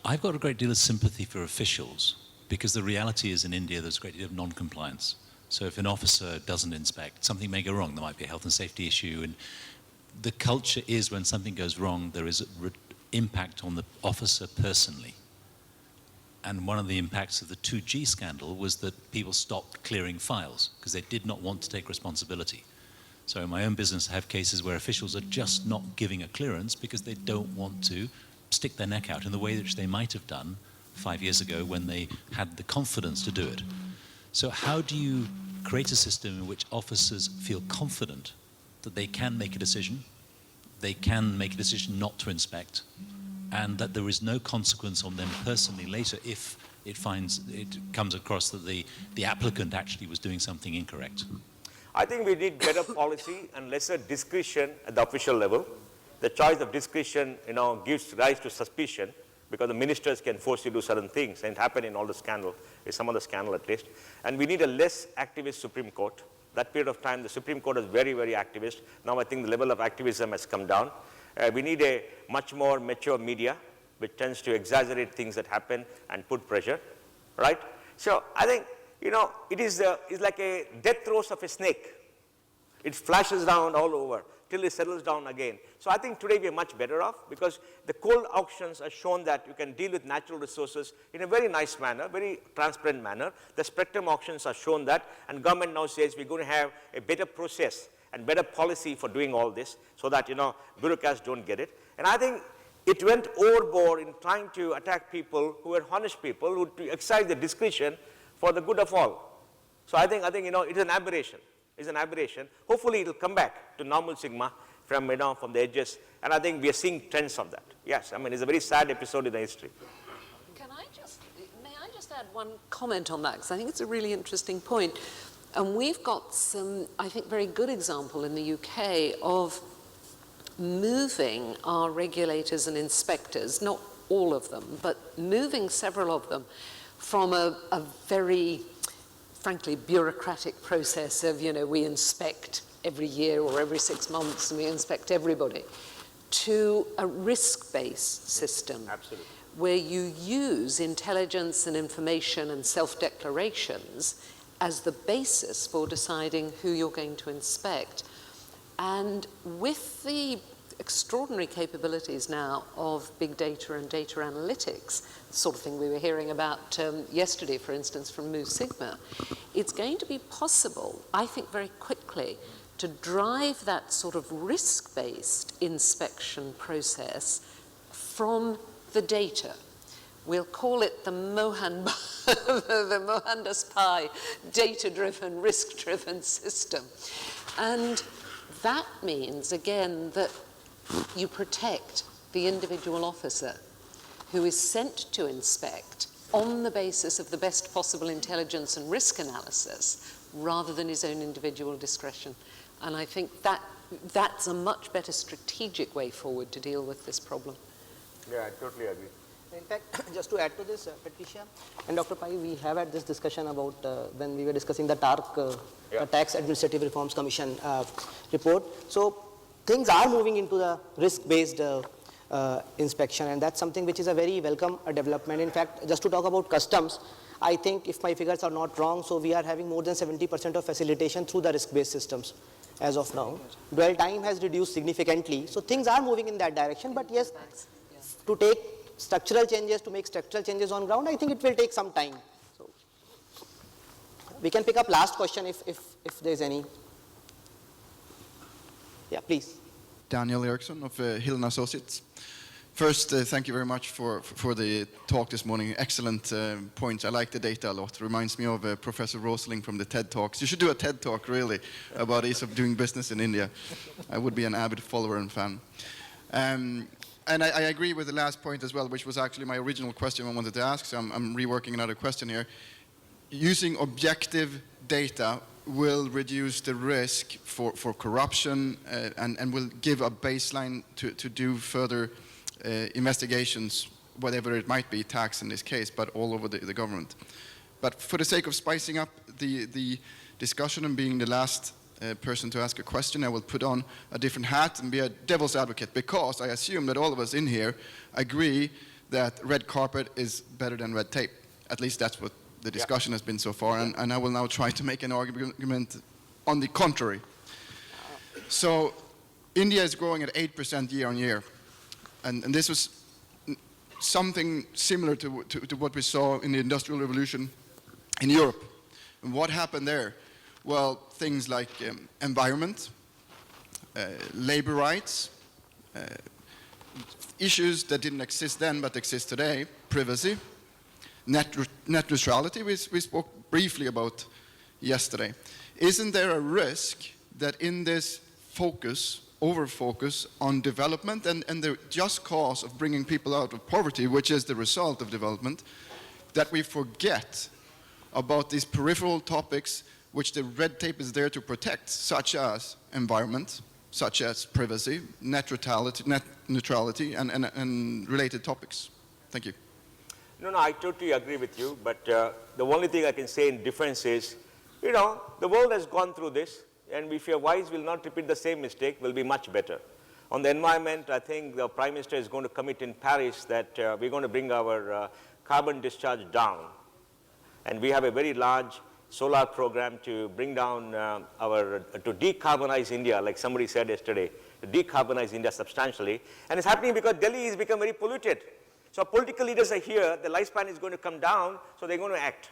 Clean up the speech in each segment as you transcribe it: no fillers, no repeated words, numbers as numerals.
I've got a great deal of sympathy for officials because the reality is in India there's a great deal of non-compliance. So if an officer doesn't inspect, something may go wrong. There might be a health and safety issue, and the culture is when something goes wrong, there is an impact on the officer personally. And one of the impacts of the 2G scandal was that people stopped clearing files because they did not want to take responsibility. So in my own business, I have cases where officials are just not giving a clearance because they don't want to stick their neck out in the way which they might have done 5 years ago when they had the confidence to do it. So how do you create a system in which officers feel confident that they can make a decision, they can make a decision not to inspect, and that there is no consequence on them personally later if it comes across that the applicant actually was doing something incorrect? I think we need better policy and lesser discretion at the official level. The choice of discretion, gives rise to suspicion because the ministers can force you to do certain things, and it happened in all the scandal, in some of the scandal at least. And we need a less activist Supreme Court. That period of time, the Supreme Court was very, very activist. Now I think the level of activism has come down. We need a much more mature media, which tends to exaggerate things that happen and put pressure, right? So I think, it's like a death throes of a snake. It flashes down all over till it settles down again. So I think today we are much better off because the coal auctions have shown that you can deal with natural resources in a very nice manner, very transparent manner. The spectrum auctions have shown that, and government now says we're going to have a better process and better policy for doing all this so that, bureaucrats don't get it. And I think it went overboard in trying to attack people who were honest people, who to exercise the discretion for the good of all. So I think it's an aberration. It's an aberration. Hopefully it will come back to normal sigma from, from the edges. And I think we are seeing trends of that. Yes, it's a very sad episode in the history. May I just add one comment on that? Because I think it's a really interesting point. And we've got some, I think, very good example in the UK of moving our regulators and inspectors, not all of them, but moving several of them from a very, frankly, bureaucratic process of, we inspect every year or every 6 months and we inspect everybody, to a risk-based system. Absolutely. Where you use intelligence and information and self-declarations as the basis for deciding who you're going to inspect. And with the extraordinary capabilities now of big data and data analytics, the sort of thing we were hearing about yesterday, for instance, from Mu Sigma, it's going to be possible, I think, very quickly to drive that sort of risk-based inspection process from the data. We'll call it the Mohandas Pai data-driven, risk-driven system. And that means, again, that you protect the individual officer who is sent to inspect on the basis of the best possible intelligence and risk analysis rather than his own individual discretion. And I think that's a much better strategic way forward to deal with this problem. Yeah, I totally agree. In fact, just to add to this, Patricia and Dr. Pai, we have had this discussion about when we were discussing the TARC, Tax Administrative Reforms Commission report. So things are moving into the risk-based inspection, and that's something which is a very welcome development. In fact, just to talk about customs, I think if my figures are not wrong, so we are having more than 70% of facilitation through the risk-based systems as of now. Dwell time has reduced significantly, so things are moving in that direction. But yes, to take structural changes, to make structural changes on ground, I think it will take some time. So we can pick up last question if there is any. Yeah, please. Daniel Eriksson of Hill & Associates. First, thank you very much for the talk this morning. Excellent points. I like the data a lot. Reminds me of Professor Rosling from the TED Talks. You should do a TED Talk, really, about ease of doing business in India. I would be an avid follower and fan. And I agree with the last point as well, which was actually my original question I wanted to ask, so I'm reworking another question here. Using objective data will reduce the risk for corruption and will give a baseline to do further investigations, whatever it might be, tax in this case, but all over the government. But for the sake of spicing up the discussion and being the last person to ask a question, I will put on a different hat and be a devil's advocate, because I assume that all of us in here agree that red carpet is better than red tape. At least that's what the discussion has been so far, and I will now try to make an argument on the contrary. So India is growing at 8% year on year, and this was something similar to what we saw in the Industrial Revolution in Europe. And what happened there? Well, things like environment, labor rights, issues that didn't exist then but exist today, privacy, net neutrality, we spoke briefly about yesterday. Isn't there a risk that in this focus, over-focus on development and the just cause of bringing people out of poverty, which is the result of development, that we forget about these peripheral topics which the red tape is there to protect, such as environment, such as privacy, net neutrality, and related topics? Thank you. No, I totally agree with you, but the only thing I can say in defense is, you know, the world has gone through this, and if you're wise, we'll not repeat the same mistake, we'll be much better. On the environment, I think the Prime Minister is going to commit in Paris that we're going to bring our carbon discharge down. And we have a very large solar program to bring down to decarbonize India, like somebody said yesterday, to decarbonize India substantially. And it's happening because Delhi has become very polluted. So political leaders are here, the lifespan is going to come down, so they're going to act.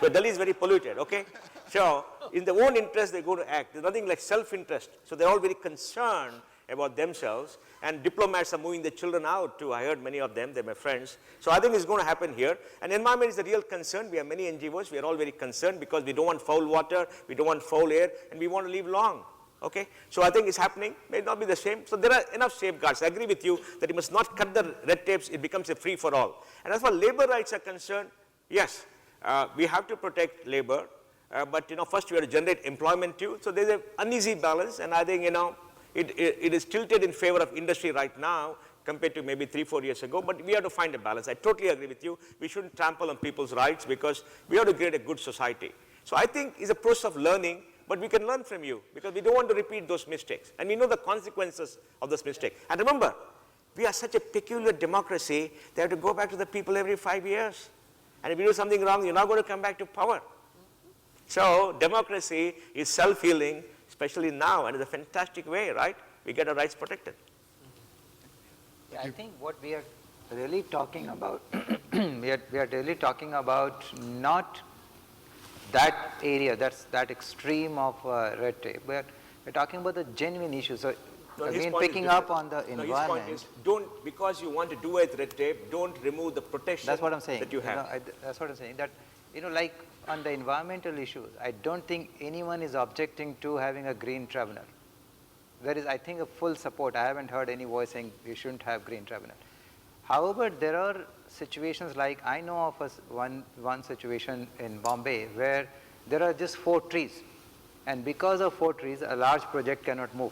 But Delhi is very polluted, okay? So in their own interest, they're going to act. There's nothing like self-interest. So they're all very concerned about themselves, and diplomats are moving their children out too. I heard many of them, they're my friends. So I think it's going to happen here. And environment is a real concern. We have many NGOs, we are all very concerned because we don't want foul water, we don't want foul air, and we want to live long. Okay, so I think it's happening, may not be the same. So there are enough safeguards. I agree with you that you must not cut the red tapes, it becomes a free for all. And as far as labor rights are concerned, yes, we have to protect labor, but you know, first we have to generate employment too. So there's an uneasy balance, and I think, you know, it is tilted in favor of industry right now compared to maybe 3-4 years ago, but we have to find a balance. I totally agree with you. We shouldn't trample on people's rights because we have to create a good society. So I think it's a process of learning, but we can learn from you because we don't want to repeat those mistakes. And we know the consequences of this mistake. And remember, we are such a peculiar democracy, they have to go back to the people every 5 years. And if you do something wrong, you're not going to come back to power. So democracy is self-healing, especially now, and it's a fantastic way, right? We get our rights protected. Yeah, I think what we are really talking about, we are really talking about not that area, that extreme of red tape. We're talking about the genuine issues. So again, picking up on the environment. His point is, don't, because you want to do it with red tape, don't remove the protection that's what I'm saying. that you have. You know, that's what I'm saying. That, you know, like on the environmental issues, I don't think anyone is objecting to having a green tribunal. There is, I think, a full support. I haven't heard any voice saying we shouldn't have green tribunal. However, there are situations like, I know of one situation in Bombay where there are just 4 trees. And because of 4 trees, a large project cannot move.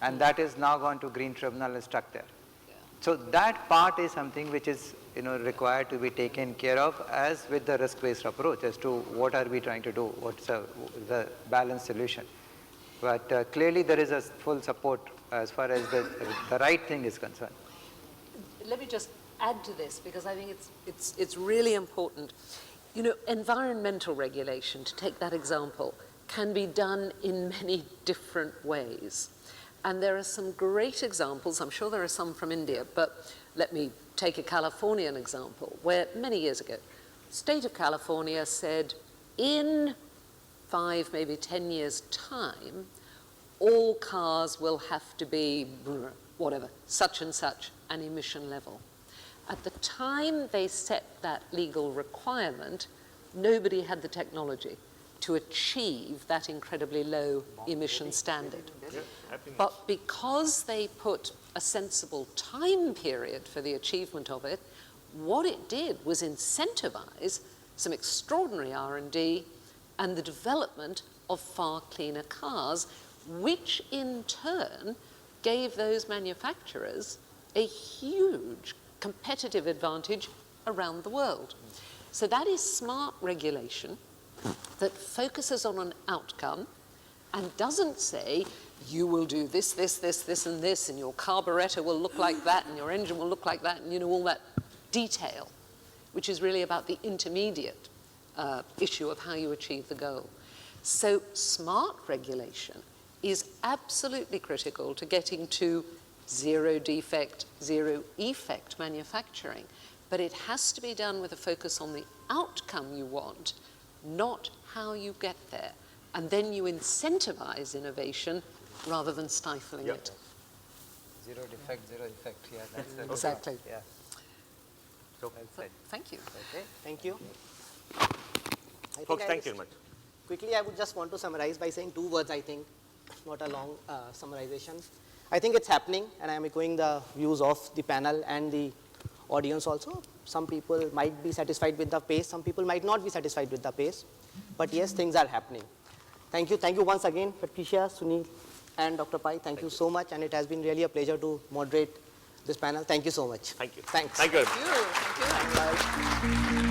And that is now gone to green tribunal and stuck there. Yeah. So that part is something which is, you know, required to be taken care of as with the risk-based approach as to what are we trying to do, what's the balanced solution. But clearly there is a full support as far as the right thing is concerned. Let me just add to this because I think it's really important. You know, environmental regulation, to take that example, can be done in many different ways. And there are some great examples, I'm sure there are some from India, but let me take a Californian example, where many years ago, state of California said in 5, maybe 10 years' time, all cars will have to be, whatever, such and such an emission level. At the time they set that legal requirement, nobody had the technology to achieve that incredibly low emission standard. But because they put a sensible time period for the achievement of it, what it did was incentivize some extraordinary R&D and the development of far cleaner cars, which in turn gave those manufacturers a huge competitive advantage around the world. So that is smart regulation that focuses on an outcome and doesn't say, you will do this, this, this, this, and this, and your carburetor will look like that, and your engine will look like that, and you know, all that detail, which is really about the intermediate issue of how you achieve the goal. So smart regulation is absolutely critical to getting to zero defect, zero effect manufacturing. But it has to be done with a focus on the outcome you want, not how you get there. And then you incentivize innovation rather than stifling Yeah. it. Zero defect, zero effect. Yeah, that's the Exactly. Yeah. So, Well said. Thank you. Okay. Thank you. I think folks, I thank you just- very much. Quickly, I would just want to summarize by saying 2 words, I think, not a long summarization. I think it's happening, and I am echoing the views of the panel and the audience also. Some people might be satisfied with the pace, some people might not be satisfied with the pace, but yes, things are happening. Thank you once again, Patricia, Sunil, and Dr. Pai. Thank you so much, and it has been really a pleasure to moderate this panel. Thank you so much. Thank you. Thanks. Thank you very much. Thank you. Thank you. Bye.